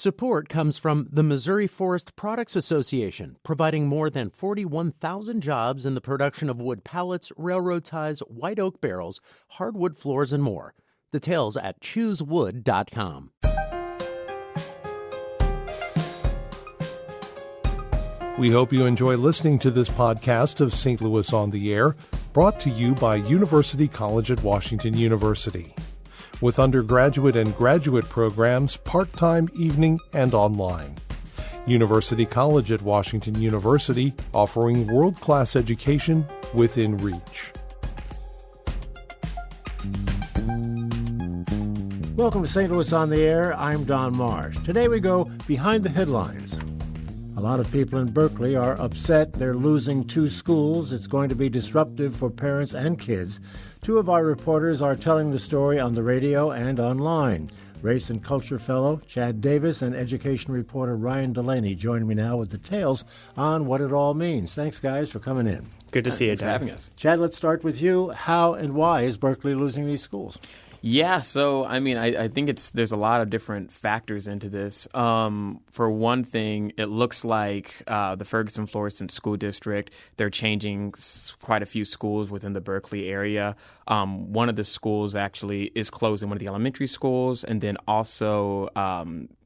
Support comes from the Missouri Forest Products Association, providing more than 41,000 jobs in the production of wood pallets, railroad ties, white oak barrels, hardwood floors, and more. Details at choosewood.com. We hope you enjoy listening to this podcast of St. Louis on the Air, brought to you by University College at Washington University. With undergraduate and graduate programs, part-time, evening, and online. University College at Washington University, offering world-class education within reach. Welcome to St. Louis on the Air. I'm Don Marsh. Today we go behind the headlines. A lot of people in Berkeley are upset they're losing 2 schools. It's going to be disruptive for parents and kids. 2 of our reporters are telling the story on the radio and online. Race and Culture Fellow Chad Davis and education reporter Ryan Delaney join me now with details on what it all means. Thanks, guys, for coming in. Good to see you, Thanks for having us. Chad, let's start with you. How and why is Berkeley losing these schools? Yeah, so I think there's a lot of different factors into this. For one thing, it looks like the Ferguson-Florissant School District, they're changing quite a few schools within the Berkeley area. One of the schools actually is closing, one of the elementary schools, and then also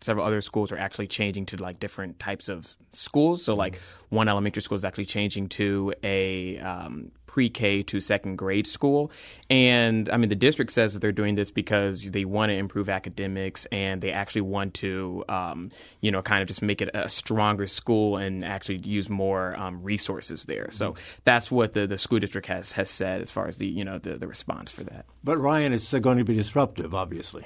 several other schools are actually changing to like different types of schools. So like one elementary school is actually changing to a pre-K to second grade school. And I mean, the district says that they're doing this because they want to improve academics and they actually want to, kind of just make it a stronger school and actually use more resources there. So that's what the school district has said as far as the response for that. But Ryan, it's going to be disruptive, obviously.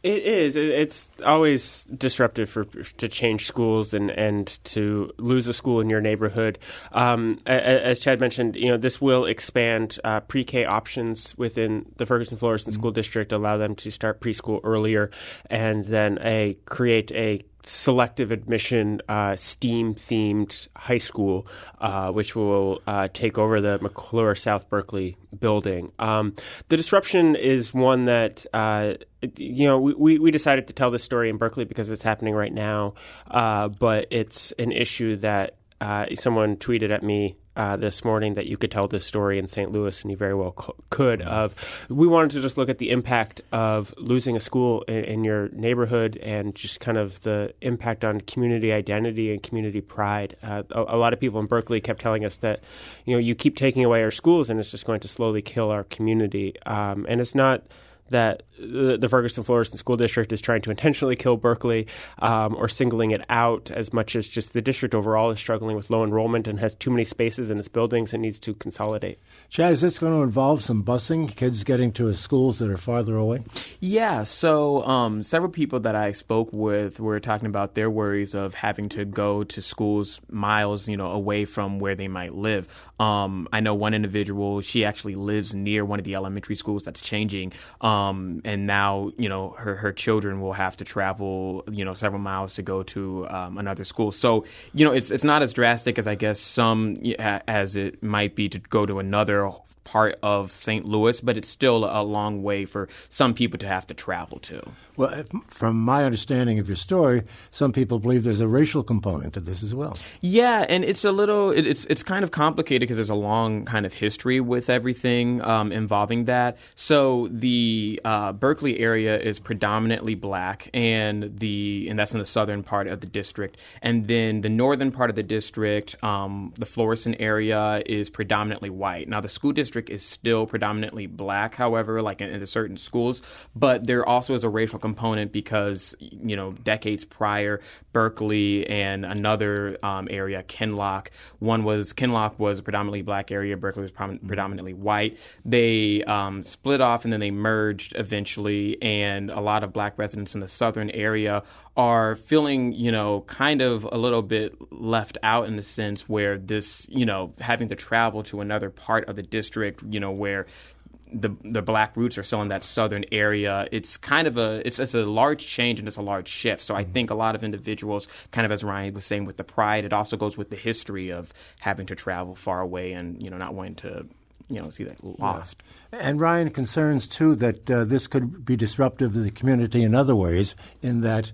It is. It's always disruptive to change schools and to lose a school in your neighborhood. As Chad mentioned, this will expand pre-K options within the Ferguson-Florissant School District, allow them to start preschool earlier, and then create a selective admission STEAM-themed high school, which will take over the McClure South Berkeley building. The disruption is one that, we decided to tell this story in Berkeley because it's happening right now, but it's an issue that someone tweeted at me this morning that you could tell this story in St. Louis, and you very well could. We wanted to just look at the impact of losing a school in your neighborhood and just kind of the impact on community identity and community pride. A lot of people in Berkeley kept telling us that, you keep taking away our schools and it's just going to slowly kill our community. And it's not that the Ferguson-Florissant School District is trying to intentionally kill Berkeley or singling it out as much as just the district overall is struggling with low enrollment and has too many spaces in its buildings and needs to consolidate. Chad, is this going to involve some busing, kids getting to schools that are farther away? Yeah, so several people that I spoke with were talking about their worries of having to go to schools miles, away from where they might live. I know one individual, she actually lives near one of the elementary schools that's changing. And now, her children will have to travel, several miles to go to another school. So, it's not as drastic as I guess some as it might be to go to another part of St. Louis, but it's still a long way for some people to have to travel to. Well, from my understanding of your story, some people believe there's a racial component to this as well. Yeah, and it's a little, it's kind of complicated because there's a long kind of history with everything involving that. So the Berkeley area is predominantly black, and that's in the southern part of the district. And then the northern part of the district, the Florissant area, is predominantly white. Now, the school district is still predominantly black, however, like in the certain schools, but there also is a racial component because, decades prior, Berkeley and another area, Kinloch was a predominantly black area, Berkeley was predominantly white. They split off and then they merged eventually, and a lot of black residents in the southern area are feeling, kind of a little bit left out in the sense where this, having to travel to another part of the district, where the black roots are still in that southern area. It's kind of it's a large change and it's a large shift. So I think a lot of individuals, kind of as Ryan was saying with the pride, it also goes with the history of having to travel far away and, not wanting to, see that lost. Yeah. And Ryan concerns, too, that this could be disruptive to the community in other ways, in that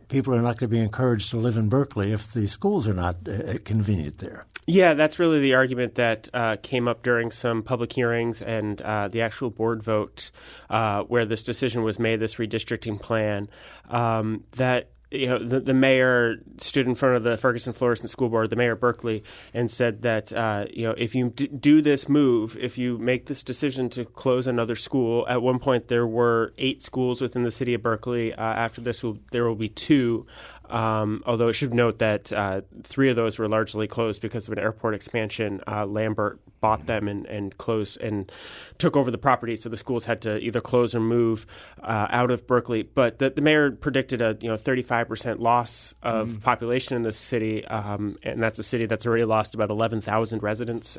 people are not going to be encouraged to live in Berkeley if the schools are not convenient there. Yeah, that's really the argument that came up during some public hearings and the actual board vote where this decision was made, this redistricting plan, that the mayor stood in front of the Ferguson-Florissant School Board, the mayor of Berkeley, and said that if you do this move, if you make this decision to close another school, at one point there were 8 schools within the city of Berkeley. After this, there will be 2. Although I should note that 3 of those were largely closed because of an airport expansion. Lambert bought them and closed and took over the property, so the schools had to either close or move out of Berkeley. But the mayor predicted a 35% loss of population in this city, and that's a city that's already lost about 11,000 residents.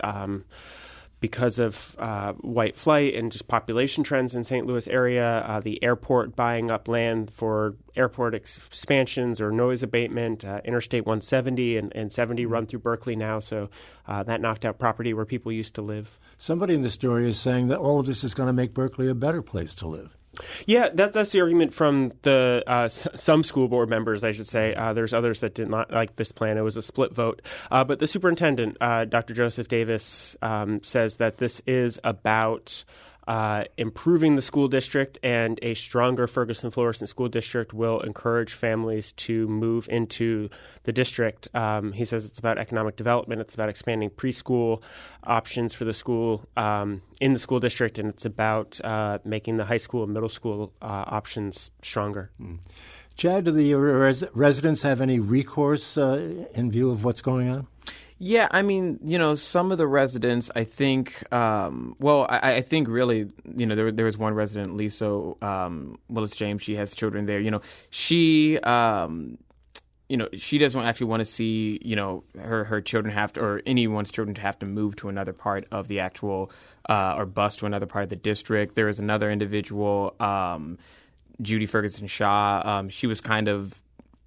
Because of white flight and just population trends in St. Louis area, the airport buying up land for airport expansions or noise abatement, Interstate 170 and 70 run through Berkeley now, so that knocked out property where people used to live. Somebody in the story is saying that all of this is going to make Berkeley a better place to live. Yeah, that's the argument from the some school board members, I should say. There's others that did not like this plan. It was a split vote. But the superintendent, Dr. Joseph Davis, says that this is about improving the school district, and a stronger Ferguson-Florissant School District will encourage families to move into the district. He says it's about economic development, it's about expanding preschool options for the school in the school district, and it's about making the high school and middle school options stronger. Chad, do the residents have any recourse in view of what's going on? Yeah, I mean, some of the residents, I think, I think really, there was one resident, Lisa Willis James, she has children there. She doesn't actually want to see, her children have to, or anyone's children to have to move to another part of the actual, or bus to another part of the district. There is another individual, Judy Ferguson Shaw.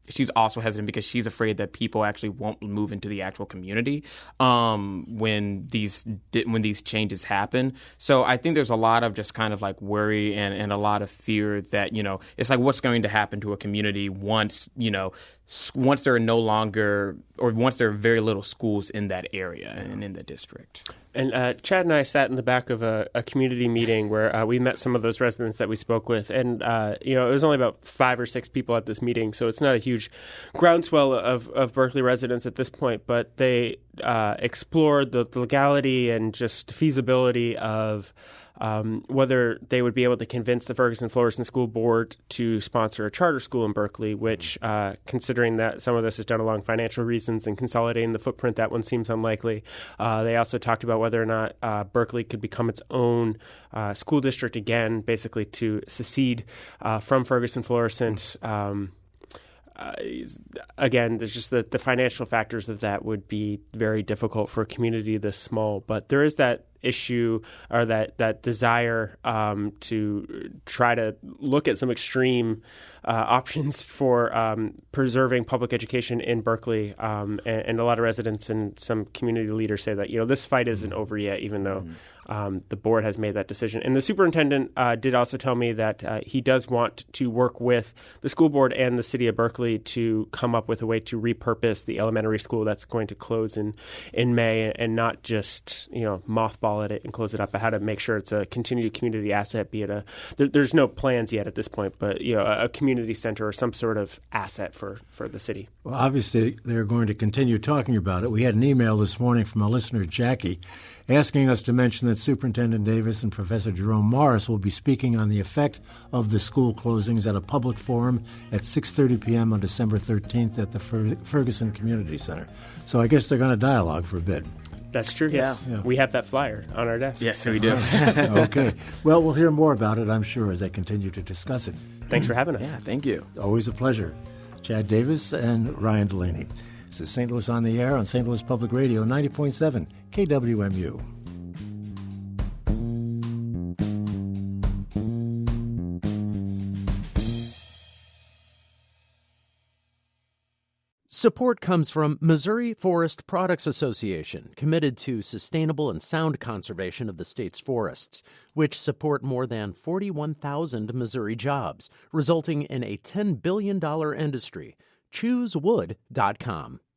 She's also hesitant because she's afraid that people actually won't move into the actual community when these changes happen. So I think there's a lot of just kind of like worry and a lot of fear that, it's like what's going to happen to a community once there are no longer, or once there are very little schools in that area and in the district. And Chad and I sat in the back of a community meeting where we met some of those residents that we spoke with. And, it was only about 5 or 6 people at this meeting, so it's not a huge groundswell of Berkeley residents at this point. But they explored the legality and just feasibility of whether they would be able to convince the Ferguson-Florissant School Board to sponsor a charter school in Berkeley, which, considering that some of this is done along financial reasons and consolidating the footprint, that one seems unlikely. They also talked about whether or not Berkeley could become its own school district again, basically to secede from Ferguson-Florissant. Again, there's just the financial factors of that would be very difficult for a community this small. But there is that issue or that desire to try to look at some extreme options for preserving public education in Berkeley. And a lot of residents and some community leaders say that, this fight isn't over yet, even though the board has made that decision. And the superintendent did also tell me that he does want to work with the school board and the city of Berkeley to come up with a way to repurpose the elementary school that's going to close in May, and not just, mothball it and close it up, but how to make sure it's a continued community asset, be it there's no plans yet at this point, but, a community center or some sort of asset for the city. Well, obviously, they're going to continue talking about it. We had an email this morning from a listener, Jackie, asking us to mention that Superintendent Davis and Professor Jerome Morris will be speaking on the effect of the school closings at a public forum at 6:30 p.m. on December 13th at the Ferguson Community Center. So I guess they're going to dialogue for a bit. That's true, yes. Yeah. We have that flyer on our desk. Yes, we do. Okay. Well, we'll hear more about it, I'm sure, as they continue to discuss it. Thanks for having us. Yeah, thank you. Always a pleasure. Chad Davis and Ryan Delaney. This is St. Louis on the Air on St. Louis Public Radio, 90.7 KWMU. Support comes from Missouri Forest Products Association, committed to sustainable and sound conservation of the state's forests, which support more than 41,000 Missouri jobs, resulting in a $10 billion industry. ChooseWood.com.